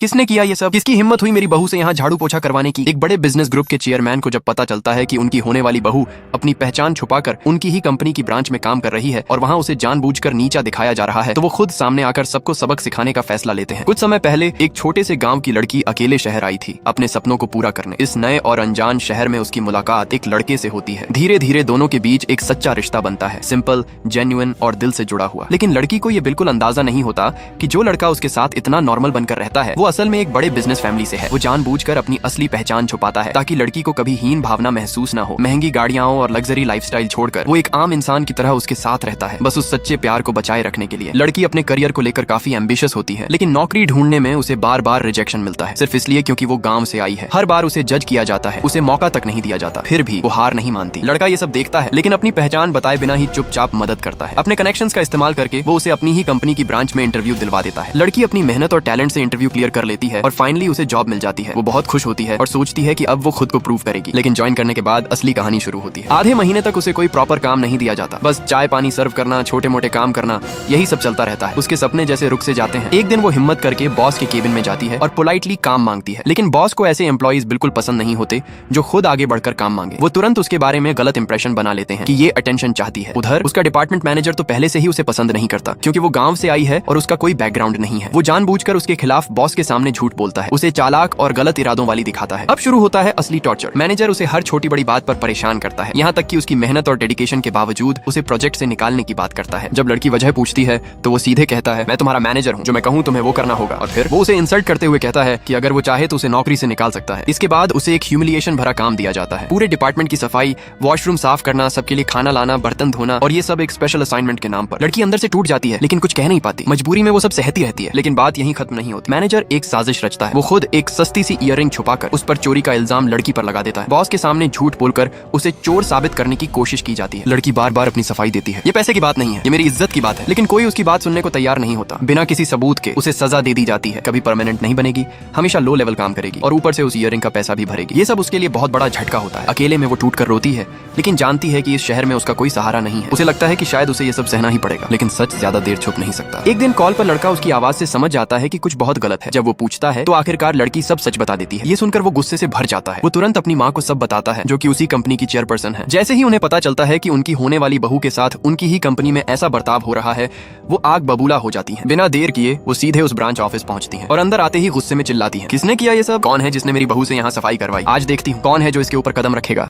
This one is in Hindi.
किसने किया ये सब? किसकी हिम्मत हुई मेरी बहू से यहाँ झाड़ू पोछा करवाने की? एक बड़े बिजनेस ग्रुप के चेयरमैन को जब पता चलता है कि उनकी होने वाली बहू अपनी पहचान छुपाकर उनकी ही कंपनी की ब्रांच में काम कर रही है और वहाँ उसे जानबूझकर नीचा दिखाया जा रहा है, तो वो खुद सामने आकर सबको सबक सिखाने का फैसला लेते हैं। कुछ समय पहले एक छोटे से गाँव की लड़की अकेले शहर आई थी अपने सपनों को पूरा करने। इस नए और अनजान शहर में उसकी मुलाकात एक लड़के से होती है। धीरे धीरे दोनों के बीच एक सच्चा रिश्ता बनता है, सिंपल, जेन्युइन और दिल से जुड़ा हुआ। लेकिन लड़की को ये बिल्कुल अंदाजा नहीं होता कि जो लड़का उसके साथ इतना नॉर्मल बनकर रहता है वो असल में एक बड़े बिजनेस फैमिली से है। वो जानबूझकर अपनी असली पहचान छुपाता है ताकि लड़की को कभी हीन भावना महसूस ना हो। महंगी गाड़ियां और लग्जरी लाइफस्टाइल छोड़कर वो एक आम इंसान की तरह उसके साथ रहता है, बस उस सच्चे प्यार को बचाए रखने के लिए। लड़की अपने करियर को लेकर काफी एम्बिशियस होती है, लेकिन नौकरी ढूंढने में उसे बार बार रिजेक्शन मिलता है, सिर्फ इसलिए क्योंकि वो गाँव से आई है। हर बार उसे जज किया जाता है, उसे मौका तक नहीं दिया जाता। फिर भी वो हार नहीं मानती। लड़का ये सब देखता है, लेकिन अपनी पहचान बताए बिना ही चुपचाप मदद करता है। अपने कनेक्शंस का इस्तेमाल करके वो उसे अपनी ही कंपनी की ब्रांच में इंटरव्यू दिलवा देता है। लड़की अपनी मेहनत और टैलेंट से इंटरव्यू क्लियर कर लेती है और फाइनली उसे जॉब मिल जाती है। वो बहुत खुश होती है और सोचती है कि अब वो खुद को प्रूव करेगी। लेकिन ज्वाइन करने के बाद असली कहानी शुरू होती है। आधे महीने तक उसे कोई प्रॉपर काम नहीं दिया जाता, बस चाय पानी सर्व करना, छोटे मोटे काम करना, यही सब चलता रहता है। उसके सपने जैसे रुक से जाते हैं। एक दिन वो हिम्मत करके बॉस के केबिन में जाती है और पोलाइटली काम मांगती है। लेकिन बॉस को ऐसे एम्प्लॉइज बिल्कुल पसंद नहीं होते जो खुद आगे बढ़कर काम मांगे। वो तुरंत उसके बारे में गलत इंप्रेशन बना लेते हैं कि ये अटेंशन चाहती है। उधर उसका डिपार्टमेंट मैनेजर तो पहले से ही उसे पसंद नहीं करता, क्योंकि वो गांव से आई है और उसका कोई बैकग्राउंड नहीं है। वो जानबूझकर उसके खिलाफ बॉस के सामने झूठ बोलता है, उसे चालाक और गलत इरादों वाली दिखाता है। अब शुरू होता है असली टॉर्चर। मैनेजर उसे हर छोटी बड़ी बात पर परेशान करता है, यहाँ तक कि उसकी मेहनत और डेडिकेशन के बावजूद उसे प्रोजेक्ट से निकालने की बात करता है। जब लड़की वजह पूछती है तो वो सीधे कहता है, मैं तुम्हारा मैनेजर हूँ, जो मैं कहूँ तुम्हें वो करना होगा। और फिर वो उसे इंसल्ट करते हुए कहता है कि अगर वो चाहे तो उसे नौकरी से निकाल सकता है। इसके बाद उसे एक ह्यूमिलिएशन भरा काम दिया जाता है। पूरे डिपार्टमेंट की सफाई, वॉशरूम साफ करना, सबके लिए खाना लाना, बर्तन धोना, और ये सब एक स्पेशल असाइनमेंट के नाम पर। लड़की अंदर से टूट जाती है, लेकिन कुछ कह नहीं पाती। मजबूरी में वो सब सहती रहती है। लेकिन बात यहीं खत्म नहीं होती। मैनेजर एक साजिश रचता है। वो खुद एक सस्ती सी ईयररिंग छुपाकर उस पर चोरी का इल्जाम लड़की पर लगा देता है। बॉस के सामने झूठ बोलकर उसे चोर साबित करने की कोशिश की जाती है। लड़की बार बार अपनी सफाई देती है, ये पैसे की बात नहीं है, ये मेरी इज्जत की बात है। लेकिन कोई उसकी बात सुनने को तैयार नहीं होता। बिना किसी सबूत के उसे सजा दे दी जाती है। कभी परमानेंट नहीं बनेगी, हमेशा लो लेवल काम करेगी और ऊपर से उस ईयररिंग का पैसा भी भरेगी। ये सब उसके लिए बहुत बड़ा झटका होता है। अकेले में वो टूट कर रोती है, लेकिन जानती है कि इस शहर में उसका कोई सहारा नहीं है। उसे लगता है कि शायद उसे ये सब सहना ही पड़ेगा, लेकिन सच ज्यादा देर छुप नहीं सकता। एक दिन कॉल पर लड़का उसकी आवाज से समझ जाता है कि कुछ बहुत गलत है। जब वो पूछता है तो आखिरकार लड़की सब सच बता देती है। ये सुनकर वो गुस्से से भर जाता है। वो तुरंत अपनी माँ को सब बताता है, जो कि उसी कंपनी की चेयरपर्सन है। जैसे ही उन्हें पता चलता है कि उनकी होने वाली बहू के साथ उनकी ही कंपनी में ऐसा बर्ताव हो रहा है, वो आग बबूला हो जाती है। बिना देर किए वो सीधे उस ब्रांच ऑफिस पहुंचती है और अंदर आते ही गुस्से में चिल्लाती है, किसने किया ये सब? कौन है जिसने मेरी बहू से यहाँ सफाई करवाई? आज देखती हूँ कौन है जो इसके ऊपर कदम रखेगा।